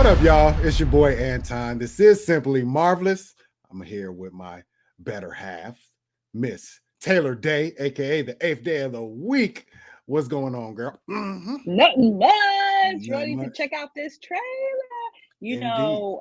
What up, y'all? It's your boy Anton. This is Simply Marvelous. I'm here with my better half, Miss Taylor Day, aka the 8th day of the week. What's going on, girl? Nothing much. Not Ready much. to check out this trailer. Indeed.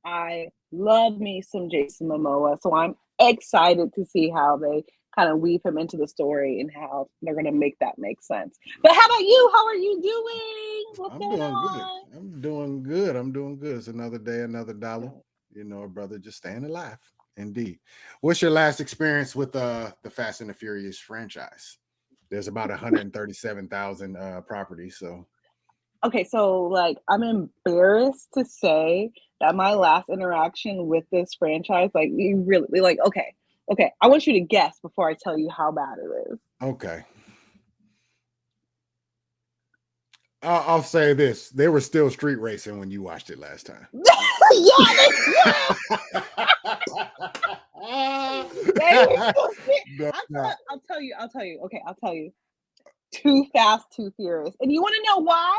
I love me some Jason Momoa, so I'm excited to see how they kind of weave him into the story and how they're going to make that make sense. But how about you? How are you doing? What's I'm going doing good. on? I'm doing good. I'm doing good. It's another day, another dollar. You know, brother, just staying alive. Indeed. What's your last experience with the Fast and the Furious franchise? There's about 137,000 properties, so Okay, so like I'm embarrassed to say that my last interaction with this franchise, like you really like, okay, I want you to guess before I tell you how bad it is. okay. I'll say this: they were still street racing when you watched it last time. They were still I'll tell you. Okay, I'll tell you. Too Fast, Too Furious. And you want to know why?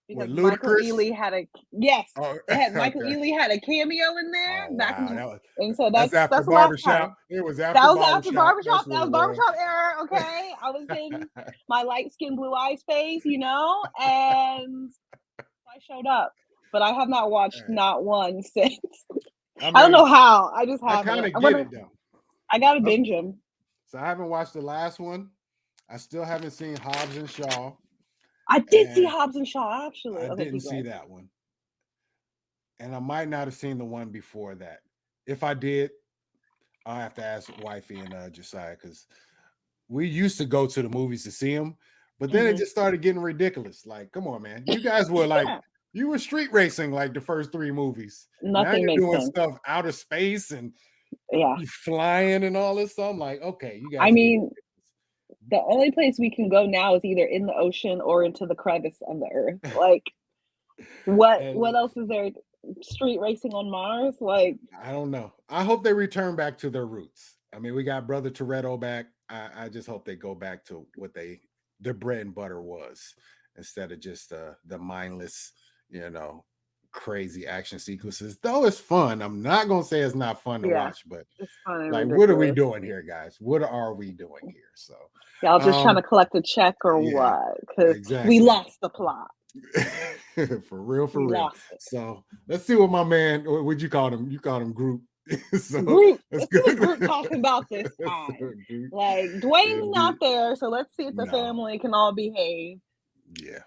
Because Michael Ludacris? Ealy had a yes. Oh, It had Michael okay. Ealy had a cameo in there Oh back in wow, the, and so that's after that's the last barbershop. time. It was That after was after barbershop. barbershop. That's That what was it was. barbershop era. Okay, I was in my light skin, blue eyes phase, and I showed up, but I have not watched not one since. I don't know how. I just I haven't. kind of get it though. I gotta binge them. So I haven't watched the last one. I still haven't seen Hobbs and Shaw. I did see Hobbs and Shaw actually. I Okay, didn't see that one, and I might not have seen the one before that. If I did, I'll have to ask Wifey and Josiah because we used to go to the movies to see them, but then it just started getting ridiculous. Like, come on, man, you guys were like, you were street racing like the first 3 movies. Nothing now you're doing sense. stuff out of space and you flying and all this. So I'm like, okay, you guys. I mean, the only place we can go now is either in the ocean or into the crevice of the earth. Like, what else is there? Street racing on Mars? Like, I don't know. I hope they return back to their roots. I mean, we got Brother Toretto back. I just hope they go back to what their bread and butter was, instead of just the mindless, crazy action sequences. Though it's fun. I'm not gonna say it's not fun to watch, but it's fun. Like, what are we doing here, guys? What are we doing here? So y'all just trying to collect a check or what? Because we lost the plot. for real. So let's see what my man, what'd you call him? You called him Group. So Group. Let's see what Group talking about this time. Like, Dwayne's not there, so let's see if the family can all behave. Yeah.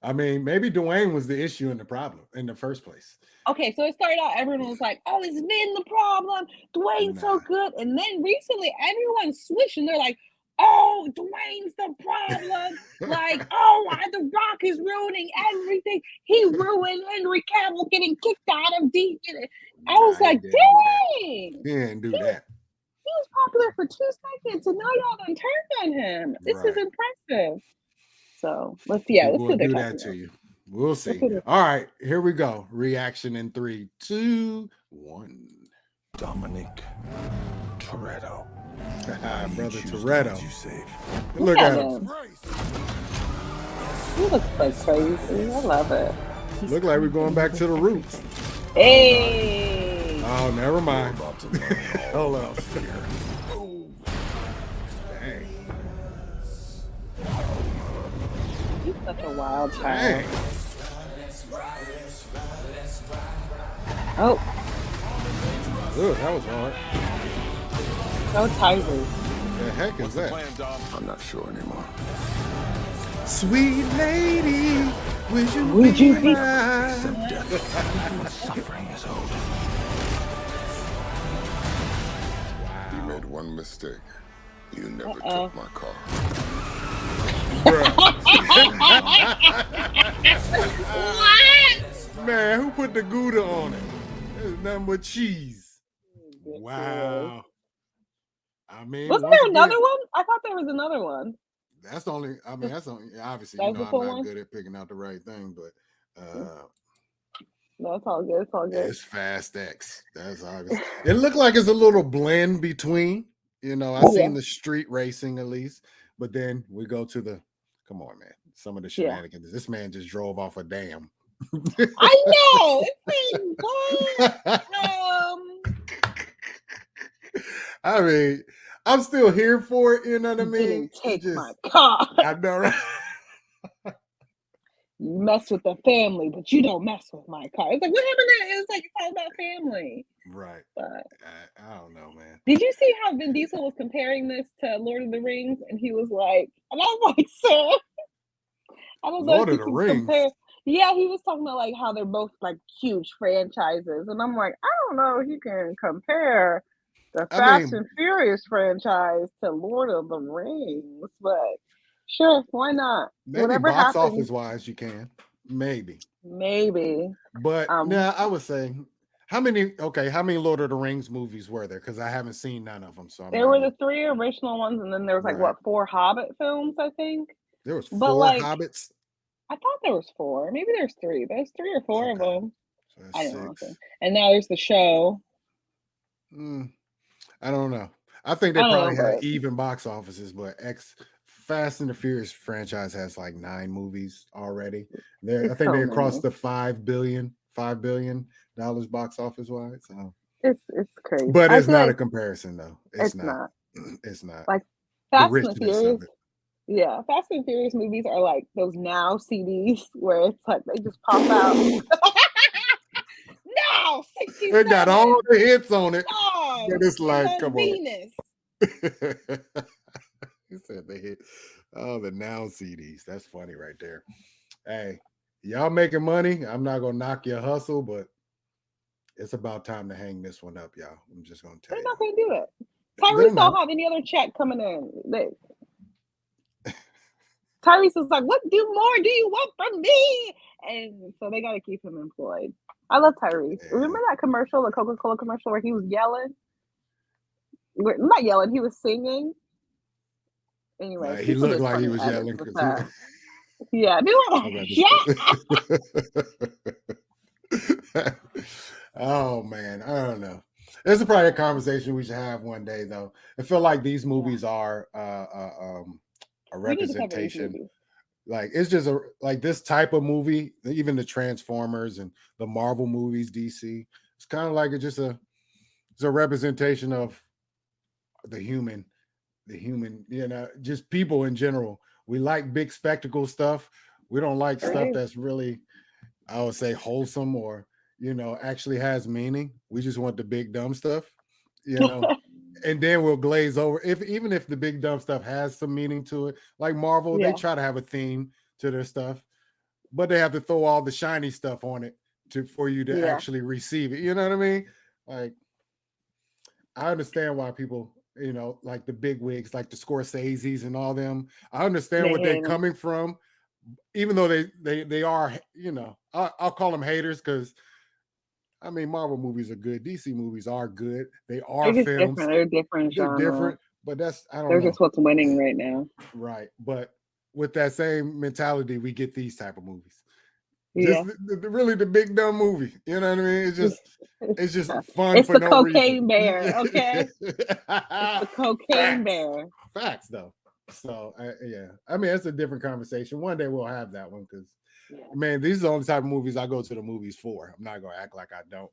I mean, maybe Dwayne was the issue and the problem in the first place. Okay, so it started out, everyone was like, oh, it's Vin the problem. Dwayne's so good. And then recently, everyone switched and they're like, oh, Dwayne's the problem. Like, oh, The Rock is ruining everything. He ruined Henry Cavill getting kicked out of D. I was like, dang. He didn't do that. He was popular for 2 seconds, and now y'all done turned on him. This is impressive. So let's see do that to you. We'll see. All right, here we go. Reaction in 3, 2, 1. Dominic Toretto. Brother Toretto. Look at him. He looks like crazy. I love it. Look like we're going back to the roots. Hey. Oh, never mind. Hold on. Dang. He's such a wild child. Oh. Ugh, that was hard. So tired. The heck is that? I'm not sure anymore. Sweet lady, would you be mine? Suffering is owed. You made one mistake. You never took my car. What? Man, who put the Gouda on it? There's nothing but cheese. Wow. I mean, wasn't there another one? I thought there was another one. That's the only. I mean, that's the only. Obviously, I'm not good at picking out the right thing, but no, it's all good. It's all good. It's Fast X. That's obvious. It looked like it's a little blend between. I seen the street racing at least, but then we go to the. Come on, man! Some of the shenanigans. This man just drove off a dam. I know. It's like, what? I mean, I'm still here for it. You know what I You mean? didn't take Just, my car. I know, right? You mess with the family, but you don't mess with my car. It's like, what happened to it? It's like, it's all about family. Right. But I don't know, man. did you see how Vin Diesel was comparing this to Lord of the Rings? And he was like, and I was like, sir, I don't know Lord if of you the can Rings. compare. Yeah, he was talking about like how they're both like huge franchises. And I'm like, I don't know if you can compare the Fast and Furious franchise to Lord of the Rings, but sure, why not? Maybe Whatever box happens, office wise, you can. Maybe. But now I would say, how many Lord of the Rings movies were there? Because I haven't seen none of them. So there were the 3 original ones, and then there was like what 4 Hobbit films, I think. There was 4 But like, Hobbits. I thought there was 4. Maybe there's 3. There's 3 or 4 of them. So I that's don't know. 6. And now there's the show. I don't know. I think they probably had even box offices, but Fast and the Furious franchise has like 9 movies already. I think they crossed the $5 billion box office wise. So it's crazy. But it's not a comparison though. It's not. It's not. Like the Fast and richness Furious. of it. Yeah, Fast and Furious movies are like those Now CDs where it's like they just pop out. Now 67. It got all the hits on it. Oh, but it's like, come Venus. on. He said they hit the Now CDs. That's funny right there. Hey, y'all making money. I'm not gonna knock your hustle, but it's about time to hang this one up, y'all. I'm just gonna tell you. They're not gonna do it. Tyrese don't have any other check coming in. Tyrese was like, "What more do you want from me?" And so they got to keep him employed. I love Tyrese. Yeah. Remember that commercial, the Coca-Cola commercial, where he was yelling? Not yelling, he was singing. Anyway, he looked like he was yelling. Yeah, they were like, Oh man, I don't know. This is probably a conversation we should have one day, though. I feel like these movies are a representation. Like it's just like this type of movie, even the Transformers and the Marvel movies, DC. It's kind of like it's a representation of the human, just people in general. We like big spectacle stuff. We don't like stuff that's really, I would say, wholesome or actually has meaning. We just want the big dumb stuff, and then we'll glaze over. Even if the big dumb stuff has some meaning to it, like Marvel, they try to have a theme to their stuff, but they have to throw all the shiny stuff on it for you to actually receive it. You know what I mean? Like, I understand why people, like the big wigs, like the Scorseses and all them. I understand what they're coming from, even though they are, I'll call them haters because. I mean, Marvel movies are good. DC movies are good. They are films. They're different. They're different, but I don't know. They're just what's winning right now. Right. But with that same mentality, we get these type of movies. Yeah. Just really the big dumb movie. You know what I mean? It's just fun it's for the no cocaine reason. Bear, okay? It's the cocaine bear. Facts, though. So, yeah. I mean, it's a different conversation. One day we'll have that one because man, these are the only type of movies I go to the movies for. I'm not gonna act like I don't.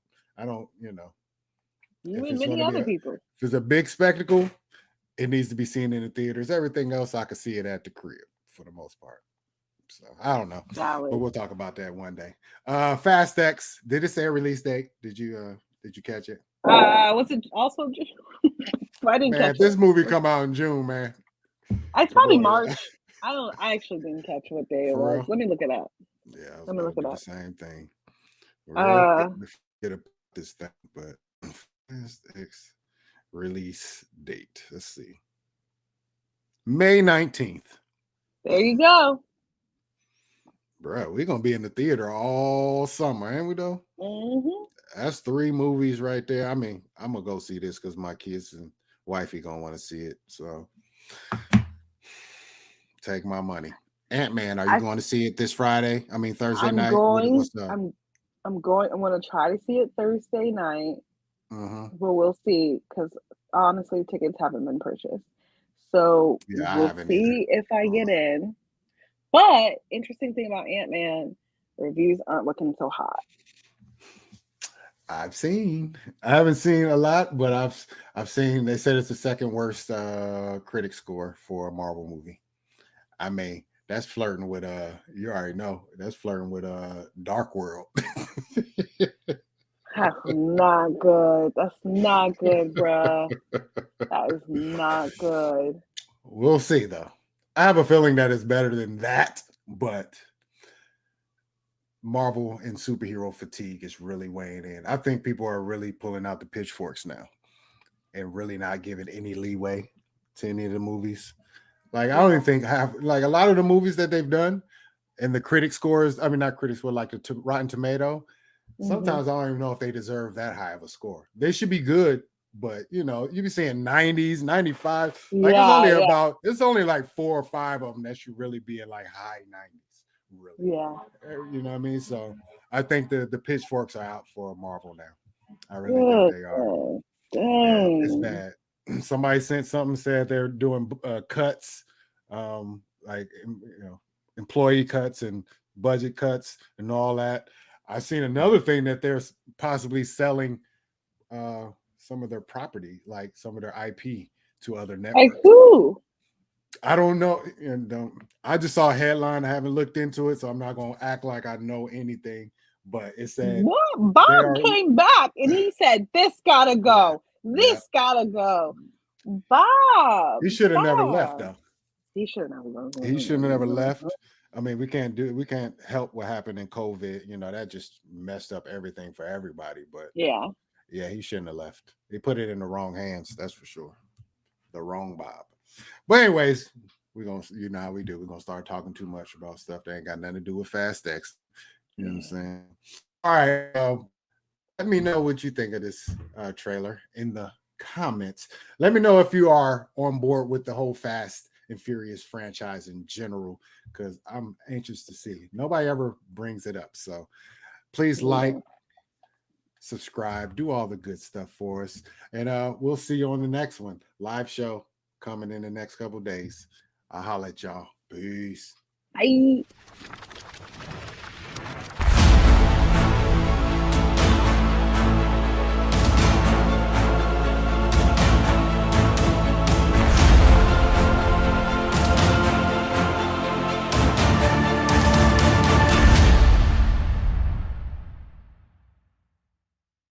You and many other people. If it's a big spectacle, it needs to be seen in the theaters. Everything else, I can see it at the crib for the most part. So I don't know, but we'll talk about that one day. Fast X. Did it say a release date? Did you catch it? Was it also June? I didn't catch it. This movie come out in June, man. It's probably March. I actually didn't catch what day it was. Let me look it up. Yeah, let me look it up. The same thing. Get up this thing, but Fast X release date. Let's see. May 19th. There you go. Bro, we're gonna be in the theater all summer, ain't we though? Mm-hmm. That's 3 movies right there. I mean, I'm gonna go see this because my kids and wifey gonna want to see it. So take my money. Ant-Man, are you going to see it this Friday? I mean Thursday night? What's up? I'm going. I'm going to try to see it Thursday night. But we'll see because honestly, tickets haven't been purchased. So we'll see if I get in. But interesting thing about Ant-Man, Reviews aren't looking so hot. I haven't seen a lot, but I've seen. They said it's the second worst critic score for a Marvel movie. I mean, that's flirting with you already know that's flirting with Dark World. That's not good. That's not good, bruh. That is not good. We'll see though. I have a feeling that it's better than that, but Marvel and superhero fatigue is really weighing in. I think people are really pulling out the pitchforks now and really not giving any leeway to any of the movies. Like I don't even think like a lot of the movies that they've done and the critic scores. I mean, not critics, but like the Rotten Tomato. Sometimes I don't even know if they deserve that high of a score. They should be good, but you be saying 90s, 95. Like it's only like 4 or 5 of them that should really be in like high 90s. Really. Yeah. You know what I mean? So I think the pitchforks are out for Marvel now. I really think they are. Dang. Yeah, it's bad. Somebody sent something, said they're doing cuts, like employee cuts and budget cuts and all that. I've seen another thing that they're possibly selling some of their property, like some of their IP, to other networks. Like who? I don't know. And I just saw a headline. I haven't looked into it, so I'm not going to act like I know anything. But it said what? Bob came back and he said, "This gotta go. This gotta go." Bob. He should have never left, though. He should have never left. He should have never left. I mean, we can't help what happened in COVID. That just messed up everything for everybody. But yeah, he shouldn't have left. He put it in the wrong hands. That's for sure. The wrong Bob. But anyways, we're gonna, how we do. We're gonna start talking too much about stuff that ain't got nothing to do with Fast X. You know what I'm saying? All right. Let me know what you think of this trailer in the comments. Let me know if you are on board with the whole Fast and Furious franchise in general, because I'm anxious to see. Nobody ever brings it up. So please like, subscribe, do all the good stuff for us. And we'll see you on the next one. Live show coming in the next couple days. I'll holler at y'all. Peace. Bye.